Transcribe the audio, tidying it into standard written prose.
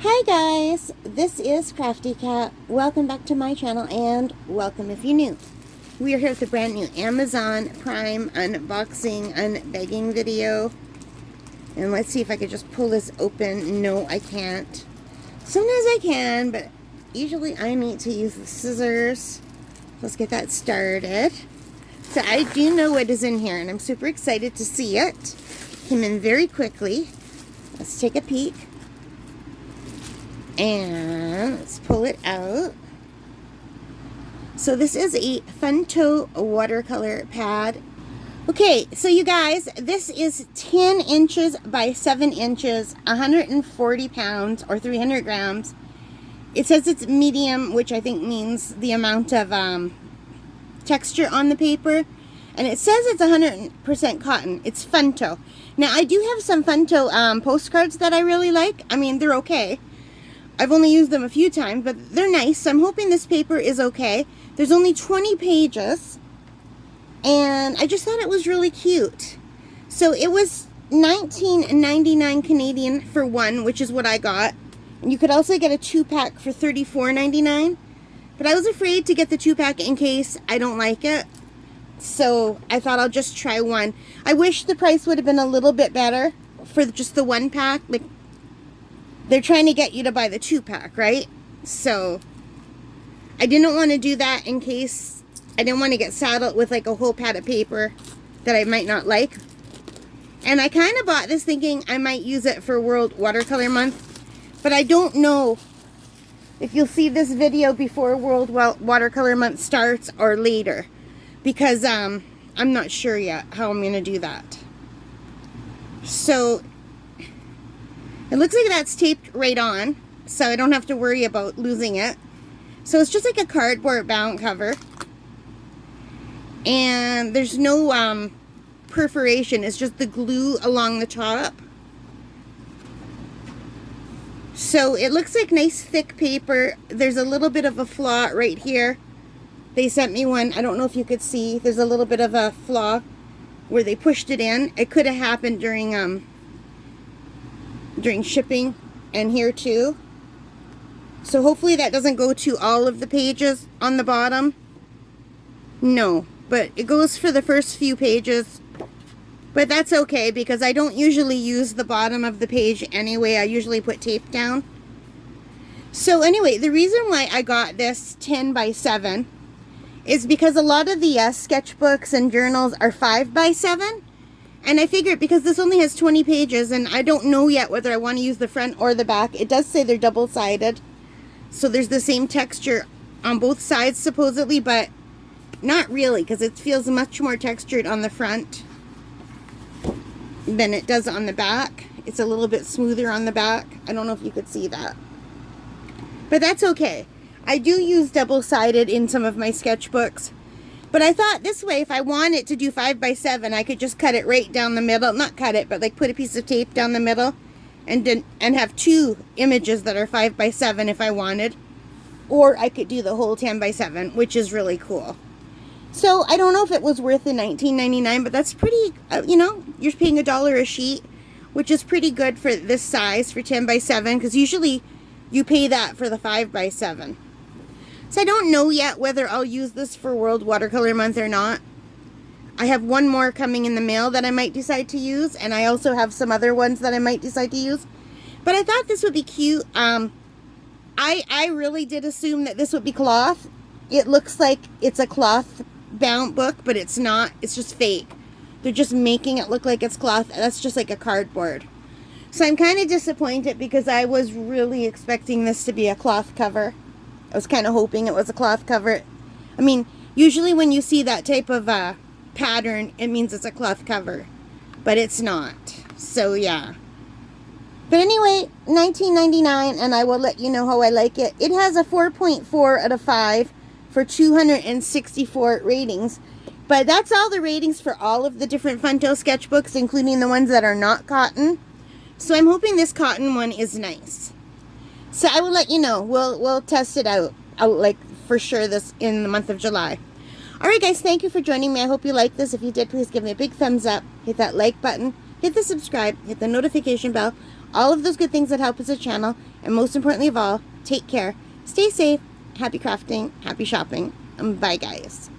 Hi guys, this is Crafty Cat. Welcome back to my channel and welcome if you're new. We are here with a brand new Amazon Prime unboxing, unbagging video. And let's see if I could just pull this open. No, I can't. Sometimes I can, but usually I need to use the scissors. Let's get that started. So I do know what is in here and I'm super excited to see it. Came in very quickly. Let's take a peek. And let's pull it out. So this is a Funto watercolor pad. Okay, so you guys, this is 10 inches by 7 inches, 140 pounds or 300 grams. It says it's medium, which I think means the amount of texture on the paper. And it says it's 100% cotton. It's Funto. Now, I do have some Funto postcards that I really like. I mean, they're okay. I've only used them a few times, but they're nice. So I'm hoping this paper is okay. There's only 20 pages, and I just thought it was really cute. So it was $19.99 Canadian for one, which is what I got. And you could also get a 2-pack for $34.99. But I was afraid to get the 2-pack in case I don't like it. So I thought I'll just try one. I wish the price would have been a little bit better for just the 1-pack. Like, they're trying to get you to buy the 2-pack, right? So I didn't want to do that in case I didn't want to get saddled with like a whole pad of paper that I might not like. And I kind of bought this thinking I might use it for World Watercolor Month, but I don't know if you'll see this video before World Watercolor Month starts or later, because I'm not sure yet how I'm going to do that. So it looks like that's taped right on, so I don't have to worry about losing it. So it's just like a cardboard bound cover. And there's no perforation, it's just the glue along the top. So it looks like nice thick paper. There's a little bit of a flaw right here. They sent me one, I don't know if you could see, there's a little bit of a flaw where they pushed it in. It could have happened during shipping, and here too. So hopefully that doesn't go to all of the pages on the bottom. No, but it goes for the first few pages. But that's okay because I don't usually use the bottom of the page anyway. I usually put tape down. So anyway, the reason why I got this 10 by 7 is because a lot of the sketchbooks and journals are 5 by 7. And I figured because this only has 20 pages and I don't know yet whether I want to use the front or the back. It does say they're double-sided. So there's the same texture on both sides supposedly, but not really because it feels much more textured on the front than it does on the back. It's a little bit smoother on the back. I don't know if you could see that. But that's okay. I do use double-sided in some of my sketchbooks. But I thought this way, if I wanted to do 5 by 7, I could just cut it right down the middle. Not cut it, but like put a piece of tape down the middle and have 2 images that are 5 by 7 if I wanted. Or I could do the whole 10 by 7, which is really cool. So I don't know if it was worth the $19.99, but that's pretty, you know, you're paying $1 a sheet, which is pretty good for this size for 10 by 7, because usually you pay that for the 5 by 7. So I don't know yet whether I'll use this for World Watercolor Month or not. I have one more coming in the mail that I might decide to use, and I also have some other ones that I might decide to use. But I thought this would be cute. I really did assume that this would be cloth. It looks like it's a cloth bound book, but it's not. It's just fake. They're just making it look like it's cloth. That's just like a cardboard. So I'm kind of disappointed because I was really expecting this to be a cloth cover. I was kind of hoping it was a cloth cover. I mean, usually when you see that type of pattern, it means it's a cloth cover. But it's not. So, yeah. But anyway, $19.99, and I will let you know how I like it. It has a 4.4 out of 5 for 264 ratings. But that's all the ratings for all of the different Funto sketchbooks, including the ones that are not cotton. So I'm hoping this cotton one is nice. So I will let you know. We'll test it out. Like for sure this in the month of July. Alright guys, thank you for joining me. I hope you liked this. If you did, please give me a big thumbs up. Hit that like button. Hit the subscribe. Hit the notification bell. All of those good things that help us a channel. And most importantly of all, take care. Stay safe. Happy crafting. Happy shopping. And bye, guys.